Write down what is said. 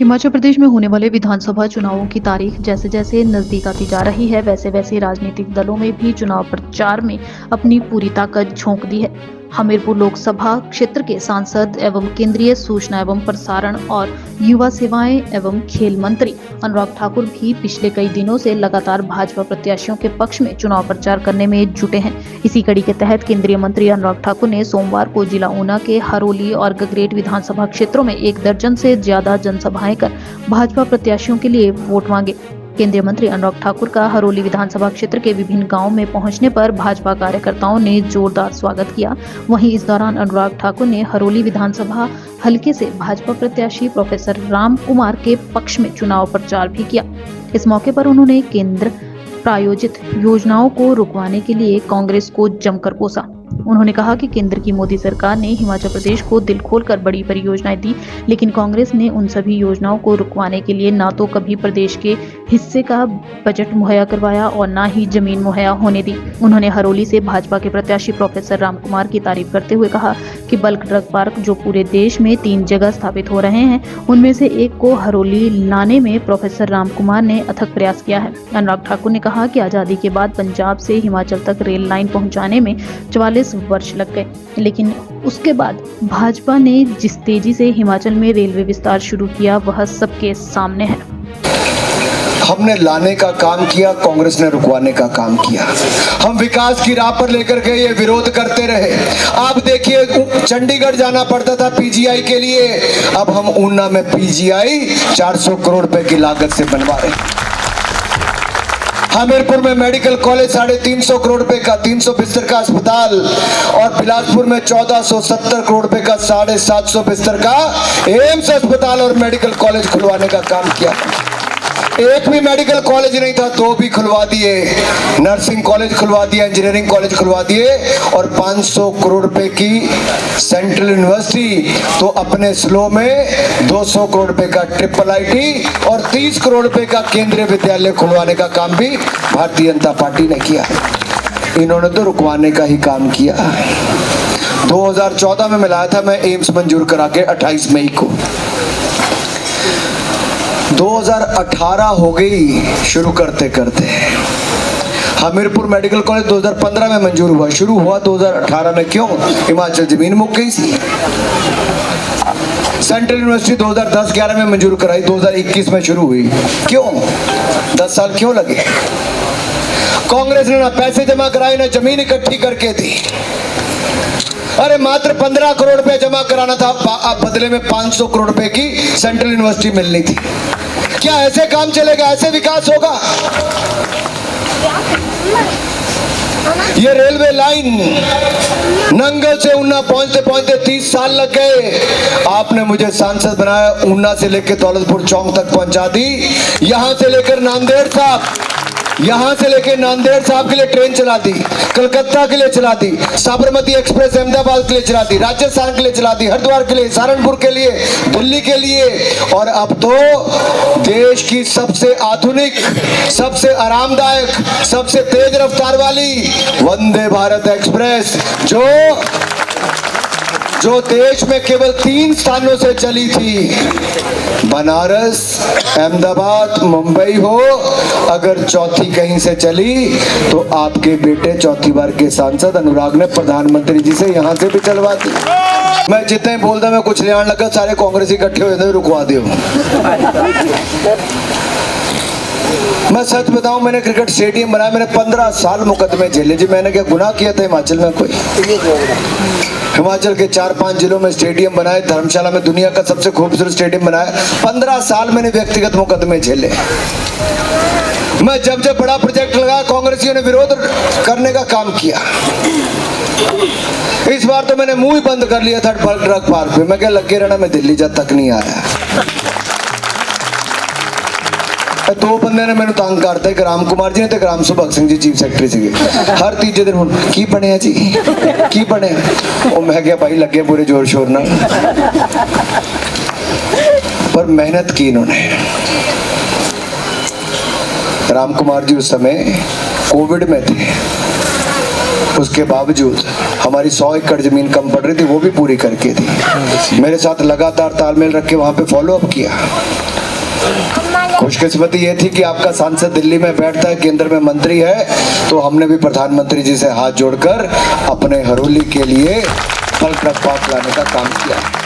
हिमाचल प्रदेश में होने वाले विधानसभा चुनावों की तारीख जैसे जैसे नजदीक आती जा रही है, वैसे वैसे राजनीतिक दलों में भी चुनाव प्रचार में अपनी पूरी ताकत झोंक दी है। हमीरपुर लोकसभा क्षेत्र के सांसद एवं केंद्रीय सूचना एवं प्रसारण और युवा सेवाएं एवं खेल मंत्री अनुराग ठाकुर भी पिछले कई दिनों से लगातार भाजपा प्रत्याशियों के पक्ष में चुनाव प्रचार करने में जुटे हैं। इसी कड़ी के तहत केंद्रीय मंत्री अनुराग ठाकुर ने सोमवार को जिला ऊना के हरोली और गगरेट विधानसभा क्षेत्रों में 1 दर्जन से ज्यादा जनसभाएं कर भाजपा प्रत्याशियों के लिए वोट मांगे। केंद्रीय मंत्री अनुराग ठाकुर का हरोली विधानसभा क्षेत्र के विभिन्न गांवों में पहुंचने पर भाजपा कार्यकर्ताओं ने जोरदार स्वागत किया। वहीं इस दौरान अनुराग ठाकुर ने हरोली विधानसभा हलके से भाजपा प्रत्याशी प्रोफेसर राम कुमार के पक्ष में चुनाव प्रचार भी किया। इस मौके पर उन्होंने केंद्र प्रायोजित योजनाओं को रुकवाने के लिए कांग्रेस को जमकर कोसा। उन्होंने कहा कि केंद्र की मोदी सरकार ने हिमाचल प्रदेश को दिल खोलकर बड़ी परियोजनाएं दी, लेकिन कांग्रेस ने उन सभी योजनाओं को रुकवाने के लिए ना तो कभी प्रदेश के हिस्से का बजट मुहैया करवाया और ना ही जमीन मुहैया होने दी। उन्होंने हरोली से भाजपा के प्रत्याशी प्रोफेसर राम कुमार की तारीफ करते हुए कहा कि बल्क ड्रग पार्क जो पूरे देश में 3 जगह स्थापित हो रहे हैं, उनमें से एक को हरोली लाने में प्रोफेसर राम कुमार ने अथक प्रयास किया है। अनुराग ठाकुर ने कहा कि आजादी के बाद पंजाब से हिमाचल तक रेल लाइन पहुंचाने में 44 वर्ष लग गए, लेकिन उसके बाद भाजपा ने जिस तेजी से हिमाचल में रेलवे विस्तार शुरू किया वह सबके सामने है। हमने लाने का काम किया, कांग्रेस ने रुकवाने का काम किया। हम विकास की राह पर लेकर के ये विरोध करते रहे। आप देखिए, चंडीगढ़ जाना पड़ता था पीजीआई के लिए, अब हम ऊना में पीजीआई 400 करोड़ रुपए की लागत से बनवा रहे हैं। हमीरपुर में मेडिकल कॉलेज 350 करोड़ रुपए का 300 बिस्तर का अस्पताल और बिलासपुर में 1470 करोड़ रुपए का 750 बिस्तर का एम्स अस्पताल और मेडिकल कॉलेज खुलवाने का काम किया। एक भी मेडिकल कॉलेज नहीं था, 2 भी खुलवा दिए। नर्सिंग कॉलेज खुलवा दिया, इंजीनियरिंग कॉलेज खुलवा दिए और 500 करोड़ रुपए की सेंट्रल यूनिवर्सिटी, तो अपने स्लो में 200 करोड़ रुपए का ट्रिपल आईटी और 30 करोड़ रुपए का केंद्रीय विद्यालय खुलवाने का काम भी भारतीय जनता पार्टी ने किया। इन्होंने तो रुकवाने का ही काम किया। 2014 में मिलाया था मैं एम्स मंजूर करा के 28 मई को। 2018 हो गई शुरू करते करते। हमीरपुर मेडिकल कॉलेज 2015 में मंजूर हुआ, शुरू हुआ 2018 में। क्यों? हिमाचल जमीन मुक गई थी। सेंट्रल यूनिवर्सिटी 2010-11 में मंजूर कराई, 2021 में शुरू हुई। क्यों? 10 साल क्यों लगे? कांग्रेस ने ना पैसे जमा कराए ना जमीन इकट्ठी करके दी। अरे मात्र 15 करोड़ रुपए जमा कराना था, अब बदले में 500 करोड़ रुपए की सेंट्रल यूनिवर्सिटी मिलनी थी। क्या ऐसे काम चलेगा? ऐसे विकास होगा? ये रेलवे लाइन नंगल से ऊना पहुंचते पहुंचते 30 साल लग गए। आपने मुझे सांसद बनाया, ऊना से लेकर दौलतपुर चौक तक पहुंचा दी। यहां से लेकर नांदेड़ साहब, यहां से लेकर नांदेड़ साहब के लिए ट्रेन चला दी, कलकत्ता के लिए चला दी, साबरमती एक्सप्रेस अहमदाबाद के लिए चला दी, राजस्थान के लिए चला दी, हरिद्वार के लिए, सहारनपुर के लिए, दिल्ली के लिए, और अब तो देश की सबसे आधुनिक, सबसे आरामदायक, सबसे तेज रफ्तार वाली वंदे भारत एक्सप्रेस जो देश में केवल 3 स्थानों से चली थी, बनारस, अहमदाबाद, मुंबई हो, अगर चौथी कहीं से चली तो आपके बेटे चौथी बार के सांसद अनुराग ने प्रधानमंत्री जी से यहां से भी चलवा दी। मैं जितने बोलता मैं कुछ ले आने लगा, सारे कांग्रेस इकट्ठे हुए थे, रुकवा दो। मैं सच बताऊं, मैंने क्रिकेट स्टेडियम बनाया, मैंने 15 साल मुकदमे झेले जी। मैंने क्या गुनाह किया था हिमाचल में? कोई हिमाचल के 4-5 जिलों में स्टेडियम बनाए, धर्मशाला में दुनिया का सबसे खूबसूरत स्टेडियम बनाया। 15 साल मैंने व्यक्तिगत मुकदमे झेले। मैं जब बड़ा प्रोजेक्ट लगा, कांग्रेसियों ने विरोध करने का काम किया। इस बार तो मैंने मुंह ही बंद कर लिया था बल्क ड्रग पार्क पे। मैं क्या लगे रहना, मैं दिल्ली जब तक नहीं आया। 2 बंदे ने मैंने तंग करता, एक राम कुमार जी ने ते राम सुभग सिंह जी चीफ सैकटरी सीगे। हर तीजे दिन हुण की बने जी, की बने? ओ मैं क्या भाई लगे पूरे जोर शोर ना, पर मेहनत की इन्होंने। राम कुमार जी उस समय कोविड में थे, उसके बावजूद हमारी 100 एकड़ जमीन कम पड़ रही थी, वो भी पूरी करके दी। मेरे साथ लगातार तालमेल रख के वहाँ पे फॉलो अप किया। खुशकिस्मती ये थी कि आपका सांसद दिल्ली में बैठता है, केंद्र में मंत्री है, तो हमने भी प्रधानमंत्री जी से हाथ जोड़कर अपने हरोली के लिए फल ट्रक पार्क लाने का काम किया।